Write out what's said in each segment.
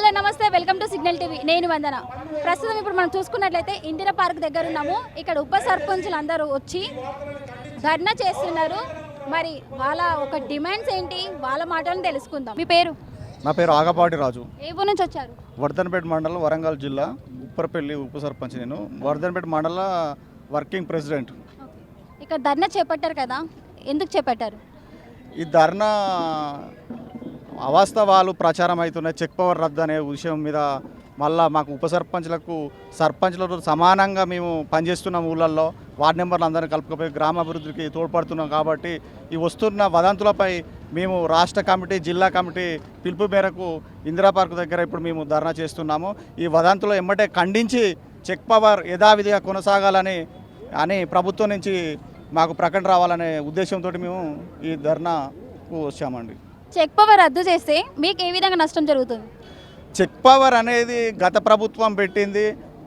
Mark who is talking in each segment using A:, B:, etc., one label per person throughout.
A: Hello నమస్తే, welcome to signal TV. నేను వందన. ప్రస్తుతం ఇప్పుడు మనం చూసుకున్నట్లయితే ఇందిరా పార్క్ దగ్గర ఉన్నాము. ఇక్కడ ఉప సర్పంచులు అందరూ వచ్చి ధర్నా చేస్తున్నారు. మరి వాళ్ళ ఒక డిమాండ్స్ ఏంటి, వాళ్ళ మాటలను తెలుసుకుందాం. మీ పేరు?
B: నా పేరు ఆగపాటి రాజు.
A: ఏ ఊరు నుంచి వచ్చారు?
B: వర్ధన్పేట మండలం, వరంగల్ జిల్లా, ఉప్పరపల్లి ఉప సర్పంచ్. నేను వర్ధన్పేట మండల వర్కింగ్ ప్రెసిడెంట్.
A: ఇక్కడ ధర్నా చేపట్టారు కదా, ఎందుకు చేపట్టారు?
B: ఈ ధర్నా అవాస్తవాలు ప్రచారం అవుతున్నాయి. చెక్ పవర్ రద్దు అనే విషయం మీద మళ్ళీ మాకు ఉప సర్పంచ్లకు సర్పంచ్లతో సమానంగా మేము పనిచేస్తున్నాం. ఊళ్ళల్లో వార్డు మెంబర్లు అందరినీ కలుపుకపోయి గ్రామాభివృద్ధికి తోడ్పడుతున్నాం. కాబట్టి ఈ వస్తున్న వదంతులపై మేము రాష్ట్ర కమిటీ, జిల్లా కమిటీ పిలుపు మేరకు ఇందిరా పార్క్ దగ్గర ఇప్పుడు మేము ధర్నా చేస్తున్నాము. ఈ వదంతులు ఎమ్మటే ఖండించి చెక్ పవర్ యథావిధిగా కొనసాగాలని ప్రభుత్వం నుంచి మాకు ప్రకటన రావాలనే ఉద్దేశంతో మేము ఈ ధర్నాకు వచ్చామండి.
A: చెక్ పవర్ రద్దు చేస్తే మీకు ఏ విధంగా నష్టం జరుగుతుంది?
B: చెక్ పవర్ అనేది గత ప్రభుత్వం పెట్టింది.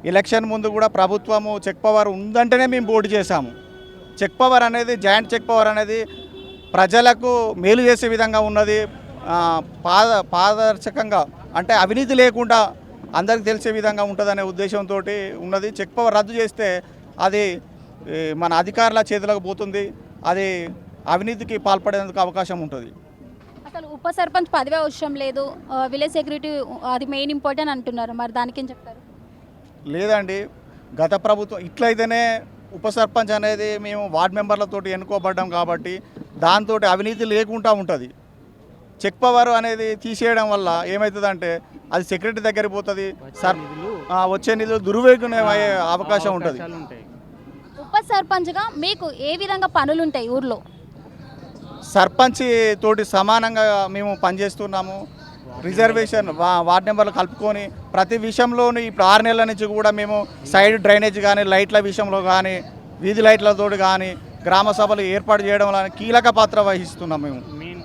B: ఎలక్షన్ ముందు కూడా ప్రభుత్వము చెక్ పవర్ ఉందంటేనే మేము పోటీ చేశాము. చెక్ పవర్ అనేది, జాయింట్ చెక్ పవర్ అనేది ప్రజలకు మేలు చేసే విధంగా ఉన్నది. పారదర్శకంగా అంటే అవినీతి లేకుండా అందరికి తెలిసే విధంగా ఉంటుందనే ఉద్దేశంతో ఉన్నది. చెక్ పవర్ రద్దు చేస్తే అది మన అధికారుల చేతులకు పోతుంది. అది అవినీతికి పాల్పడేందుకు అవకాశం ఉంటుంది.
A: అసలు ఉప సర్పంచ్ పదవి అవసరం లేదు, విలేజ్ సెక్యూరిటీ అది మెయిన్ ఇంపార్టెంట్ అంటున్నారు. మరి దానికి ఏం చెప్తారు?
B: లేదండి, గత ప్రభుత్వం ఇట్లయితేనే ఉప సర్పంచ్ అనేది మేము వార్డు మెంబర్లతో ఎన్నుకోబడ్డాం కాబట్టి దాంతో అవినీతి లేకుండా ఉంటుంది. చెక్ పవర్ అనేది తీసేయడం వల్ల ఏమవుతుందంటే అది సెక్రటరీ దగ్గరికి పోతుంది. వచ్చే నిధులు దుర్వినియోగం అయ్యే అవకాశం ఉంటుంది.
A: ఉప సర్పంచ్గా మీకు ఏ విధంగా పనులు ఉంటాయి ఊర్లో?
B: సర్పంచ్ తోటి సమానంగా మేము పనిచేస్తున్నాము. రిజర్వేషన్ వార్డు నెంబర్లు కలుపుకొని ప్రతి విషయంలోని ఇప్పుడు 6 నెలల నుంచి కూడా మేము సైడ్ డ్రైనేజ్ కానీ, లైట్ల విషయంలో కానీ, వీధి లైట్లతో కానీ గ్రామ సభలు ఏర్పాటు చేయడం వల్ల కీలక పాత్ర వహిస్తున్నాము. మేము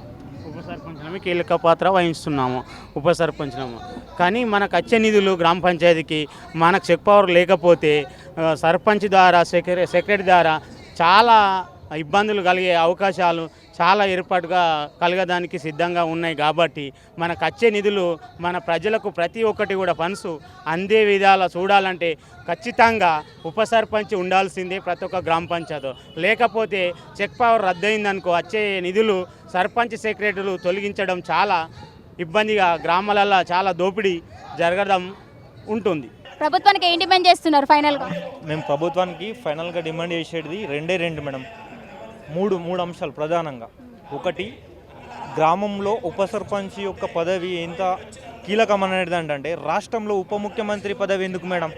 C: ఉప సర్పంచ్లమే కీలక పాత్ర వహిస్తున్నాము. ఉప సర్పంచ్లము కానీ మనకు వచ్చే నిధులు గ్రామ పంచాయతీకి మనకు చెక్ పవర్ లేకపోతే సర్పంచ్ ద్వారా, సెక్రటరీ ద్వారా చాలా ఇబ్బందులు కలిగే అవకాశాలు చాలా ఏర్పాటుగా కలగడానికి సిద్ధంగా ఉన్నాయి. కాబట్టి మనకు వచ్చే నిధులు మన ప్రజలకు ప్రతి ఒక్కటి కూడా ఫండ్స్ అందే విధాలా చూడాలంటే ఖచ్చితంగా ఉప సర్పంచ్ ఉండాల్సిందే ప్రతి ఒక్క గ్రామ పంచాయతీ. లేకపోతే చెక్ పవర్ రద్దయిందనుకో వచ్చే నిధులు సర్పంచ్, సెక్రటరీలు తొలగించడం చాలా ఇబ్బందిగా, గ్రామాలలో చాలా దోపిడీ జరగడం ఉంటుంది.
A: ప్రభుత్వానికి ఏం డిమాండ్ చేస్తున్నారు ఫైనల్గా?
D: మేము ప్రభుత్వానికి ఫైనల్గా డిమాండ్ చేసేది రెండు మేడం. మూడు అంశాలు ప్రధానంగా. ఒకటి, గ్రామంలో ఉప సర్పంచ్ యొక్క పదవి ఎంత కీలకమనేది అంటే రాష్ట్రంలో ఉప ముఖ్యమంత్రి పదవి ఎందుకు మేడం?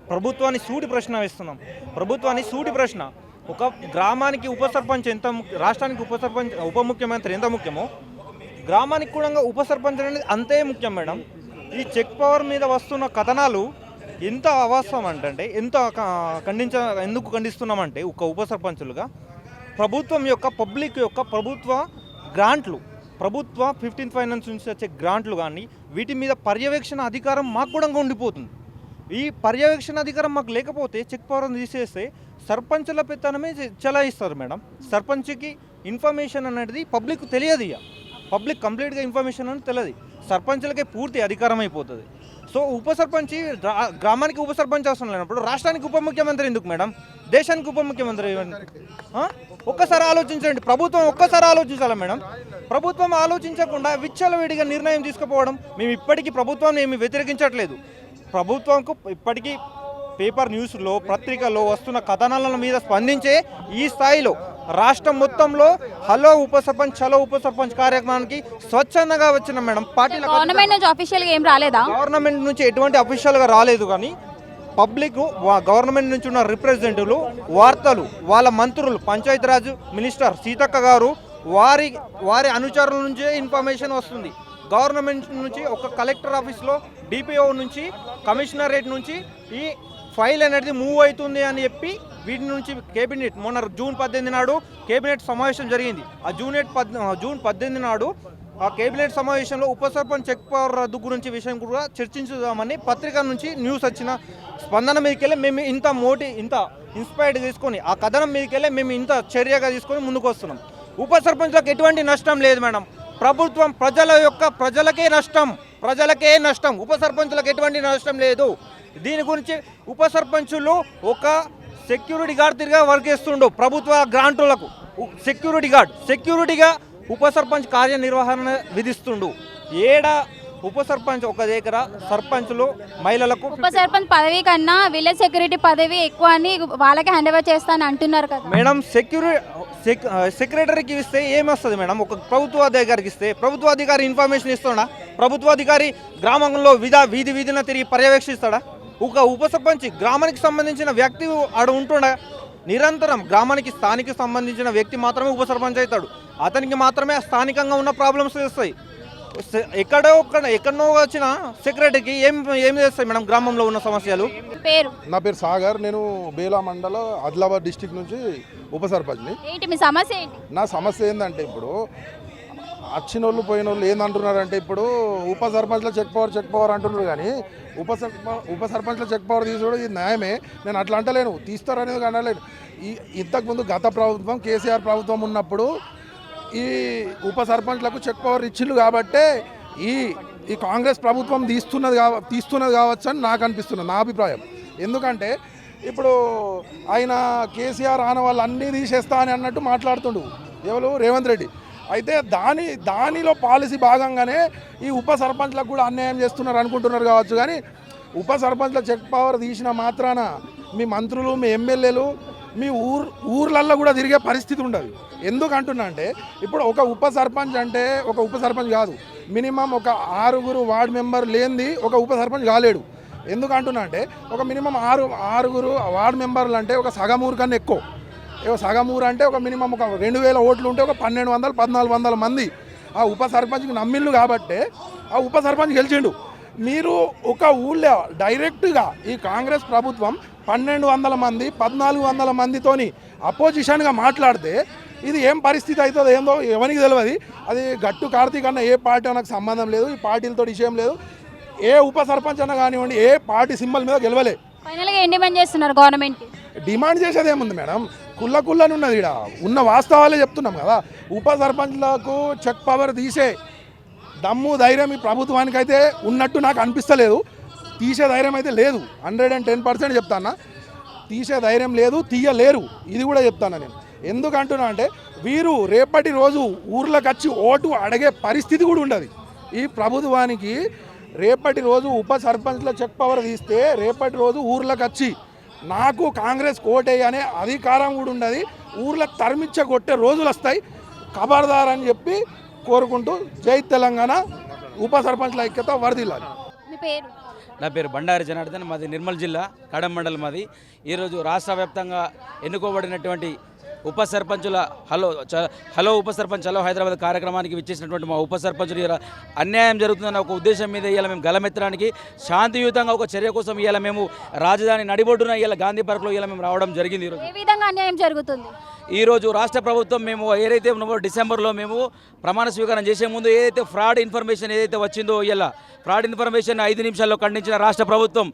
D: ప్రభుత్వాన్ని సూటి ప్రశ్న వేస్తున్నాం. ప్రభుత్వాన్ని సూటి ప్రశ్న. ఒక గ్రామానికి ఉప సర్పంచ్ ఎంత, రాష్ట్రానికి ఉప ముఖ్యమంత్రి ఎంత ముఖ్యమో గ్రామానికి కూడా ఉప సర్పంచ్ అనేది అంతే ముఖ్యం మేడం. ఈ చెక్ పవర్ మీద వస్తున్న కథనాలు ఎంత అవాస్తవం అంటే ఎందుకు ఖండిస్తున్నామంటే ఒక ఉప సర్పంచులుగా ప్రభుత్వం యొక్క ప్రభుత్వ గ్రాంట్లు, ప్రభుత్వ 15th ఫైనాన్స్ నుంచి వచ్చే గ్రాంట్లు కానీ వీటి మీద పర్యవేక్షణ అధికారం మాకు కూడా ఉండిపోతుంది. ఈ పర్యవేక్షణ అధికారం మాకు లేకపోతే చెక్ పవర్ని తీసేస్తే సర్పంచుల పెత్తనమే చెలాయిస్తారు మేడం. సర్పంచ్కి ఇన్ఫర్మేషన్ అనేది పబ్లిక్ తెలియదు. పబ్లిక్ కంప్లీట్గా ఇన్ఫర్మేషన్ అనేది తెలియదు. సర్పంచులకే పూర్తి అధికారం అయిపోతుంది. సో ఉప సర్పంచ్, గ్రామానికి ఉప సర్పంచ్ అవసరం లేనప్పుడు రాష్ట్రానికి ఉప ముఖ్యమంత్రి ఎందుకు మేడం? దేశానికి ఉప ముఖ్యమంత్రి ఒక్కసారి ఆలోచించండి. ప్రభుత్వం ఒక్కసారి ఆలోచించాలా మేడం? ప్రభుత్వం ఆలోచించకుండా విచ్చలవిడిగా నిర్ణయం తీసుకుపోవడం. మేము ఇప్పటికీ ప్రభుత్వాన్ని ఏమి వ్యతిరేకించట్లేదు. ప్రభుత్వంకు ఇప్పటికీ పేపర్ న్యూస్లో, పత్రికల్లో వస్తున్న కథనాల మీద స్పందించే ఈ స్థాయిలో రాష్ట్రం మొత్తంలో హలో ఉప సర్పంచ్, చలో ఉప సర్పంచ్ కార్యక్రమానికి స్వచ్ఛందంగా వచ్చిన మేడం. పార్టీల
A: గవర్నమెంట్ నుంచి అఫీషియల్గా ఏం రాలేదా?
D: గవర్నమెంట్ నుంచి ఎటువంటి అఫీషియల్గా రాలేదు. కానీ పబ్లిక్, గవర్నమెంట్ నుంచి ఉన్న రిప్రజెంటేటివ్లు, వార్తలు, వాళ్ళ మంత్రులు, పంచాయతీరాజ్ మినిస్టర్ సీతక్క గారు, వారి అనుచరుల నుంచే ఇన్ఫర్మేషన్ వస్తుంది. గవర్నమెంట్ నుంచి ఒక కలెక్టర్ ఆఫీస్లో, డిపిఓ నుంచి, కమిషనరేట్ నుంచి ఈ ఫైల్ అనేది మూవ్ అవుతుంది అని చెప్పి వీటి నుంచి కేబినెట్ మొన్న జూన్ 18 నాడు కేబినెట్ సమావేశం జరిగింది. ఆ జూన్ 18 నాడు ఆ కేబినెట్ సమావేశంలో ఉప సర్పంచ్ చెక్ పవర్ రద్దు గురించి విషయం కూడా చర్చించుదామని పత్రిక నుంచి న్యూస్ వచ్చిన స్పందన మీదకెళ్ళి మేము ఇంత ఇన్స్పైర్డ్ తీసుకొని ఆ కథనం మీదకెళ్ళి మేము ఇంత చర్యగా తీసుకొని ముందుకు వస్తున్నాం. ఉప సర్పంచ్లకు ఎటువంటి నష్టం లేదు మేడం. ప్రభుత్వం ప్రజలకే నష్టం. ప్రజలకే నష్టం, ఉప సర్పంచులకు ఎటువంటి నష్టం లేదు. దీని గురించి ఉప సర్పంచులు ఒక సెక్యూరిటీ గార్డ్ తిరిగా వర్క్ చేస్తుండు ప్రభుత్వ గ్రాంటులకు. సెక్యూరిటీగా ఉప సర్పంచ్ కార్యనిర్వహణ విధిస్తుండు. ఉప సర్పంచ్ ఒక దగ్గర సర్పంచులు మహిళలకు
A: ఉప సర్పంచ్ పదవి కన్నా విలేజ్ సెక్యూరిటీ పదవి ఎక్కువ అని వాళ్ళకి హ్యాండ్ ఓవర్ చేస్తాను అంటున్నారు కదా
D: మేడం. సెక్రటరీకి ఇస్తే ఏమొస్తుంది మేడం? ఒక ప్రభుత్వ అధికారికి ఇస్తే ప్రభుత్వ అధికారి ఇన్ఫర్మేషన్ ఇస్తాడా? ప్రభుత్వ అధికారి గ్రామంలో వీధిన తిరిగి పర్యవేక్షిస్తాడా? ఒక ఉప సర్పంచ్ గ్రామానికి సంబంధించిన వ్యక్తి ఆడ ఉంటుండ నిరంతరం గ్రామానికి స్థానిక సంబంధించిన వ్యక్తి మాత్రమే ఉప సర్పంచ్ అవుతాడు. అతనికి మాత్రమే స్థానికంగా ఉన్న ప్రాబ్లమ్స్ వస్తాయి. ఎక్కడో వచ్చిన సెక్రటరీకి ఏం చేస్తాయి మేడం గ్రామంలో ఉన్న సమస్యలు?
A: పేరు?
E: నా పేరు సాగర్. నేను బేలా మండల ఆదిలాబాద్ డిస్టిక్ నుంచి ఉప సర్పంచ్ని.
A: ఏంటి మీ సమస్య ఏంటి?
E: నా సమస్య ఏంటంటే ఇప్పుడు వచ్చిన వాళ్ళు పోయిన వాళ్ళు ఏందంటున్నారంటే ఇప్పుడు ఉప సర్పంచ్లో చెక్ పవర్ అంటున్నారు, కానీ ఉప సర్పంచ్లో చెక్ పవర్ తీసుడు ఇది న్యాయమే. నేను అట్లా అంటలేను, తీస్తారనేది అనలేను. ఇంతకుముందు గత ప్రభుత్వం కేసీఆర్ ప్రభుత్వం ఉన్నప్పుడు ఈ ఉప సర్పంచ్లకు చెక్ పవర్ ఇచ్చిండు కాబట్టే ఈ కాంగ్రెస్ ప్రభుత్వం తీస్తున్నది కావచ్చు అని నాకు అనిపిస్తున్నది, నా అభిప్రాయం. ఎందుకంటే ఇప్పుడు ఆయన కేసీఆర్ ఆన వాళ్ళు అన్నీ తీసేస్తా అని అన్నట్టు మాట్లాడుతుండు ఎవరు రేవంత్ రెడ్డి. అయితే దానిలో పాలసీ భాగంగానే ఈ ఉప సర్పంచ్లకు కూడా అన్యాయం చేస్తున్నారు అనుకుంటున్నారు కావచ్చు. కానీ ఉప సర్పంచ్ల చెక్ పవర్ తీసిన మాత్రాన మీ మంత్రులు, మీ ఎమ్మెల్యేలు మీ ఊర్లల్లో కూడా తిరిగే పరిస్థితి ఉండదు. ఎందుకు అంటున్నా అంటే ఇప్పుడు ఒక ఉప సర్పంచ్ అంటే ఒక ఉప సర్పంచ్ కాదు, మినిమం ఒక 6 వార్డ్ మెంబర్ లేనిది ఒక ఉప సర్పంచ్ కాలేడు. ఎందుకు అంటున్నా అంటే ఒక మినిమం 6 వార్డ్ మెంబర్లు అంటే ఒక సగం ఊరు కన్నా ఎక్కువ. సగం ఊరు అంటే ఒక మినిమం ఒక 2000 ఓట్లు ఉంటే ఒక 1200-1400 మంది ఆ ఉప సర్పంచ్కి నమ్మిళ్ళు కాబట్టే ఆ ఉప సర్పంచ్ గెలిచిండు. మీరు ఒక ఊళ్ళో డైరెక్ట్గా ఈ కాంగ్రెస్ ప్రభుత్వం 1200 మంది 1400 మందితోని అపోజిషన్గా మాట్లాడితే ఇది ఏం పరిస్థితి అవుతుందో ఏందో ఎవరికి తెలియదు. అది గట్టు కార్తీక్ అన్న ఏ పార్టీ నాకు సంబంధం లేదు, ఈ పార్టీలతో విషయం లేదు. ఏ ఉప సర్పంచ్ అన్న కానివ్వండి ఏ పార్టీ సింబల్ మీద గెలవలే.
A: ఫైనల్గా ఏం డిమాండ్ చేస్తున్నారు గవర్నమెంట్కి?
E: డిమాండ్ చేసేది ఏముంది మేడం, కుళ్ళని ఉన్నది. ఇక్కడ ఉన్న వాస్తవాలే చెప్తున్నాం కదా. ఉప సర్పంచ్లకు చెక్ పవర్ తీసే దమ్ము ధైర్యం ఈ ప్రభుత్వానికి అయితే ఉన్నట్టు నాకు అనిపిస్తలేదు. తీసే ధైర్యం అయితే లేదు. 110% చెప్తాను. తీసే ధైర్యం లేదు, తీయలేరు, ఇది కూడా చెప్తాను నేను. ఎందుకు అంటున్నా అంటే వీరు రేపటి రోజు ఊర్లకు వచ్చి ఓటు అడిగే పరిస్థితి కూడా ఉండదు ఈ ప్రభుత్వానికి. రేపటి రోజు ఉప సర్పంచ్ల చెక్ పవర్ తీస్తే రేపటి రోజు ఊర్లకు వచ్చి నాకు కాంగ్రెస్ కోటేయ అనే అధికారం కూడా ఉండదు. ఊర్లకు తరిమిచ్చగొట్టే రోజులు వస్తాయి. ఖబర్దార్ అని చెప్పి కోరుకుంటూ జై తెలంగాణ. ఉప సర్పంచ్ల ఐక్యత వరదిల్లాలి.
A: మీ పేరు?
F: నా పేరు బండారి జనార్దన్, మాది నిర్మల్ జిల్లా కడెం మండలం మాది. ఈరోజు రాష్ట్ర వ్యాప్తంగా ఎన్నుకోబడినటువంటి ఉప సర్పంచుల హలో ఉప సర్పంచ్ హలో హైదరాబాద్ కార్యక్రమానికి విచ్చేసినటువంటి మా ఉప సర్పంచులు అన్యాయం జరుగుతుందన్న ఒక ఉద్దేశం మీద ఇవాళ మేము గలమెత్తడానికి శాంతియుతంగా ఒక చర్య కోసం ఇవాళ మేము రాజధాని నడిబొడ్డున ఇవాళ గాంధీ పార్క్లో ఇవాళ మేము రావడం జరిగింది. ఈరోజు
A: ఏ విధంగా అన్యాయం జరుగుతుంది?
F: ఈరోజు రాష్ట్ర ప్రభుత్వం మేము ఏదైతే ఉన్నామో డిసెంబర్లో మేము ప్రమాణ స్వీకారం చేసే ముందు ఏదైతే ఫ్రాడ్ ఇన్ఫర్మేషన్ ఏదైతే వచ్చిందో ఇలా ఫ్రాడ్ ఇన్ఫర్మేషన్ 5 నిమిషాల్లో ఖండించిన రాష్ట్ర ప్రభుత్వం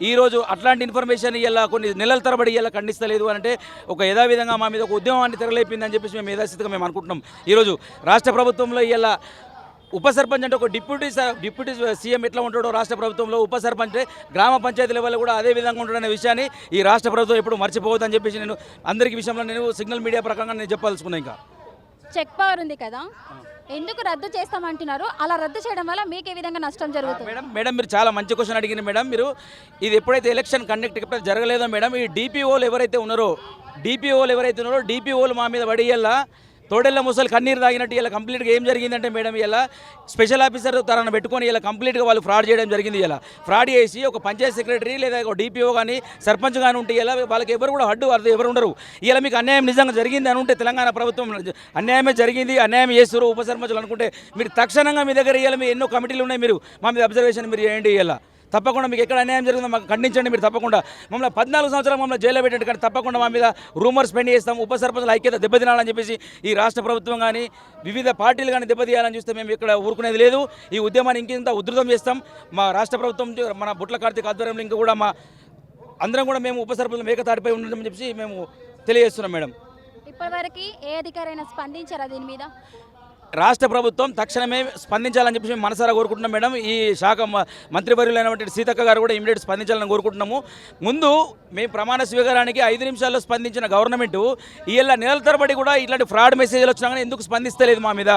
F: ఈరోజు అట్లాంటి ఇన్ఫర్మేషన్ ఇలా కొన్ని నెలల తరబడి ఇలా ఖండిస్తలేదు అంటే ఒక యథావిధంగా మా మీద ఒక ఉద్యమాన్ని తెరలేపిందని చెప్పేసి మేము యథాస్థితిగా మేము అనుకుంటున్నాం. ఈరోజు రాష్ట్ర ప్రభుత్వంలో ఇలా ఉప సర్పంచ్ అంటే ఒక డిప్యూటీ సీఎం ఎట్లా ఉంటాడో రాష్ట్ర ప్రభుత్వంలో ఉప సర్పంచ్ గ్రామ పంచాయతీ లెవెల్లో కూడా అదే విధంగా ఉంటాడనే విషయాన్ని ఈ రాష్ట్ర ప్రభుత్వం ఎప్పుడు మర్చిపోవద్దని చెప్పేసి నేను అందరికీ విషయంలో నేను సిగ్నల్ మీడియా ప్రకారంగా నేను చెప్పాల్సుకున్నాను. ఇంకా
A: చెక్ పవర్ ఉంది కదా, ఎందుకు రద్దు చేస్తామంటున్నారు? అలా రద్దు చేయడం వల్ల మీకు ఏ విధంగా నష్టం జరుగుతుంది?
F: మేడం మీరు చాలా మంచి క్వశ్చన్ అడిగింది మేడం. మీరు ఇది ఎప్పుడైతే ఎలక్షన్ కండక్ట్ ఎప్పుడైతే జరగలేదో మేడం ఈ డిపిఓలు ఎవరైతే ఉన్నారో డిపిఓలు మా మీద పడియల్లా తోడెళ్ళ ముసలు కన్నీరు తాగినట్టు ఇలా కంప్లీట్గా ఏం జరిగిందంటే మేడం ఇలా స్పెషల్ ఆఫీసర్ తరను పెట్టుకొని ఇలా కంప్లీట్గా వాళ్ళు ఫ్రాడ్ చేయడం జరిగింది. ఇలా ఫ్రాడ్ చేసి ఒక పంచాయత్ సెక్రటరీ లేదా ఒక డిపిఓ కానీ సర్పంచ్ కానీ ఉంటే ఇలా వాళ్ళకి ఎవరు కూడా హడ్డు అర్థం ఎవరు ఉండరు. ఇలా మీకు అన్యాయం నిజంగా జరిగింది అని ఉంటే తెలంగాణ ప్రభుత్వం అన్యాయమే జరిగింది అన్యాయం చేస్తారు ఉప సర్పంచులు అనుకుంటే మీరు తక్షణంగా మీ దగ్గర ఇవాళ మీ ఎన్నో కమిటీలు ఉన్నాయి, మీరు మా మీద అబ్జర్వేషన్ మీరు చేయండి. ఇలా తప్పకుండా మీకు ఎక్కడ అన్యాయం జరిగిందో మాకు ఖండించండి. మీరు తప్పకుండా మమ్మల్ని 14 సంవత్సరాలు మమ్మల్ని జైల్లో పెట్టండి, కానీ తప్పకుండా మా మీద రూమర్స్ స్పెండ్ చేస్తాం. ఉప సర్పంచుల ఐక్యత దెబ్బతినాలని చెప్పేసి ఈ రాష్ట్ర ప్రభుత్వం కానీ వివిధ పార్టీలు కానీ దెబ్బతీయాలని చూస్తే మేము ఇక్కడ ఊరుకునేది లేదు. ఈ ఉద్యమాన్ని ఇంకింత ఉధృతం చేస్తాం. మా రాష్ట్ర ప్రభుత్వం మన బుట్ల కార్తీక్ ఆధ్వర్యంలో ఇంకా కూడా మా అందరం కూడా మేము ఉప సర్పంచులు మేకతాడిపై ఉండడం చెప్పి మేము తెలియజేస్తున్నాం. మేడం
A: ఇప్పటివరకు ఏ అధికారైనా స్పందించారా దీని మీద?
F: రాష్ట్ర ప్రభుత్వం తక్షణమే స్పందించాలని చెప్పేసి మేము మనసారా కోరుకుంటున్నాం మేడం. ఈ శాఖ మంత్రివర్యులైనటువంటి సీతక్క గారు కూడా ఇమీడియట్ స్పందించాలని కోరుకుంటున్నాము. ముందు మేము ప్రమాణ స్వీకారానికి 5 నిమిషాల్లో స్పందించిన గవర్నమెంట్ ఇలా నెలల తరబడి కూడా ఇట్లాంటి ఫ్రాడ్ మెసేజ్లు వచ్చినా కానీ ఎందుకు స్పందిస్తలేదు మా మీద?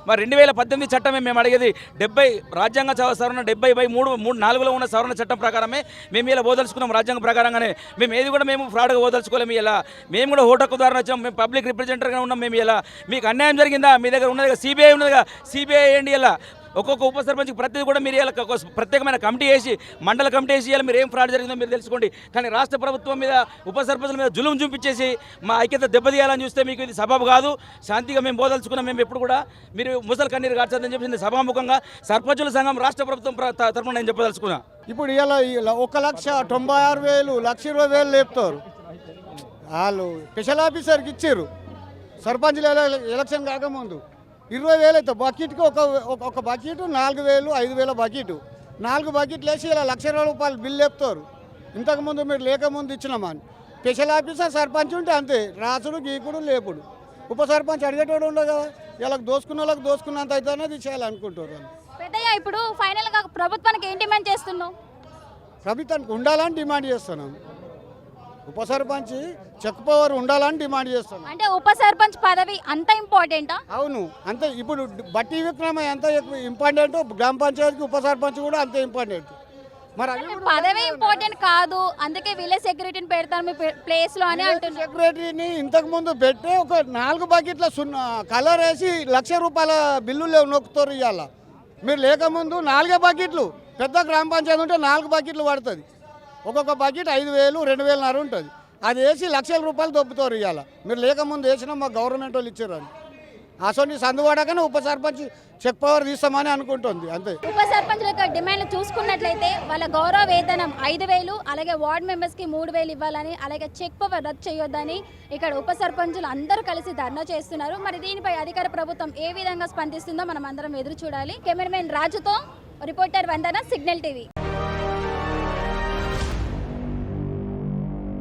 F: మరి 2018 చట్టమే మేము అడిగేది 70 రాజ్యాంగ సవరణ 70/3 ఉన్న సవరణ చట్టం ప్రకారమే మేము ఇలా ఓదలుచుకున్నాం. రాజ్యాంగ ప్రకారంగానే మేము ఏది కూడా మేము ఫ్రాడ్గా ఓదలుచుకోలేము. ఇలా మేము కూడా ఓటు హక్కు ద్వారా వచ్చాం. మేము పబ్లిక్ రిప్రజెంటేటివ్గా ఉన్నాం. మేము ఇలా మీకు అన్యాయం జరిగిందా? మీ దగ్గర ఉన్నదిగా సిబిఐ ఉన్నదిగా, సిబిఐ వేయండి. ఇలా ఒక్కొక్క ఉప సర్పంచ్కి ప్రతిదీ కూడా మీరు ఇలా ప్రత్యేకమైన కమిటీ వేసి మండల కమిటీ వేసి ఇలా మీరు ఏం ఫ్రాడ్ జరిగిందో మీరు తెలుసుకోండి. కానీ రాష్ట్ర ప్రభుత్వం మీద ఉప సర్పంచుల మీద జులుం చూపించేసి మా ఐక్యత దెబ్బతీయాలని చూస్తే మీకు ఇది సబబు కాదు. శాంతిగా మేము బోదలుచుకున్నాం. మేము ఎప్పుడు కూడా మీరు ముసలి కన్నీరు కాల్చదని చెప్పి సభాముఖంగా సర్పంచుల సంఘం రాష్ట్ర ప్రభుత్వం తరఫున నేను చెప్పదలుచుకున్నా.
G: ఇప్పుడు ఇలా 1,96,000 1,20,000 లేపుతారు. వాళ్ళు స్పెషల్ ఆఫీసర్కి ఇచ్చారు. సర్పంచ్ల ఎలక్షన్ కాకముందు 20,000 అయితే బకెట్కి ఒక బకెట్ 4,000 5,000 బకెట్ 4 బకెట్లు వేసి ఇలా ₹1,00,000 బిల్లు లేపుతారు. ఇంతకుముందు మీరు లేకముందు ఇచ్చినామని స్పెషల్ ఆఫీసర్ సర్పంచ్ ఉంటే అంతే, రాసుడు గీకుడు లేపుడు. ఉప సర్పంచ్ అడిగేటోడు ఉండదు కదా. ఇలా దోసుకున్న వాళ్ళకి దోసుకున్నంత అయితే అనేది చేయాలనుకుంటారు.
A: పెద్దయ్య ఇప్పుడు ఫైనల్గా ప్రభుత్వానికి ఏం డిమాండ్ చేస్తున్నావు?
G: ప్రభుత్వానికి ఉండాలని డిమాండ్ చేస్తున్నాం. ఉప సర్పంచ్ చెక్ పవర్ ఉండాలని డిమాండ్ చేస్తున్నాం.
A: అంటే ఉప సర్పంచ్ పదవి అంత ఇంపార్టెంటా?
G: అవును, అంతే. ఇప్పుడు బట్టి విక్రమ ఎంత ఇంపార్టెంట్, గ్రామ పంచాయతీకి ఉప సర్పంచ్ కూడా అంతే ఇంపార్టెంట్. మరి అవి కూడా
A: పదవి ఇంపార్టెంట్ కాదు, అందుకే విలేజ్ సెక్రటరీని పెడతాను మీ ప్లేస్లో అని అంటున్నారు.
G: సెక్రటరీని ఇంతకు ముందు పెట్టి ఒక 4 బకెట్ల కలర్ వేసి ₹1,00,000 బిల్లులు నొక్కుతారు. ఇవాళ మీరు లేకముందు 4 బకెట్లు, పెద్ద గ్రామ పంచాయతీ ఉంటే 4 బకెట్లు పడుతుంది. ఒక్కొక్క బకెట్ 5,000 2,500 ఉంటుంది. అది వేసి ₹1,00,000 దొబ్బుతారు. ఇవాళ మీరు లేకముందు వేసినా మా గవర్నమెంట్ వాళ్ళు ఇచ్చారు అని అసలు సందువాడకనే ఉప సర్పంచ్ చెక్ పవర్ తీస్తామని అనుకుంటుంది అంతే.
A: ఉప సర్పంచుల యొక్క డిమాండ్లు చూసుకున్నట్లయితే వాళ్ళ గౌరవ వేతనం 5,000, అలాగే వార్డు మెంబర్స్కి 3,000 ఇవ్వాలని, అలాగే చెక్ పవర్ రద్దు చేయొద్దని ఇక్కడ ఉప సర్పంచులు అందరూ కలిసి ధర్నా చేస్తున్నారు. మరి దీనిపై అధికార ప్రభుత్వం ఏ విధంగా స్పందిస్తుందో మనం అందరం ఎదురు చూడాలి. కెమెరామెన్ రాజుతో రిపోర్టర్ వందన, సిగ్నల్ టీవీ.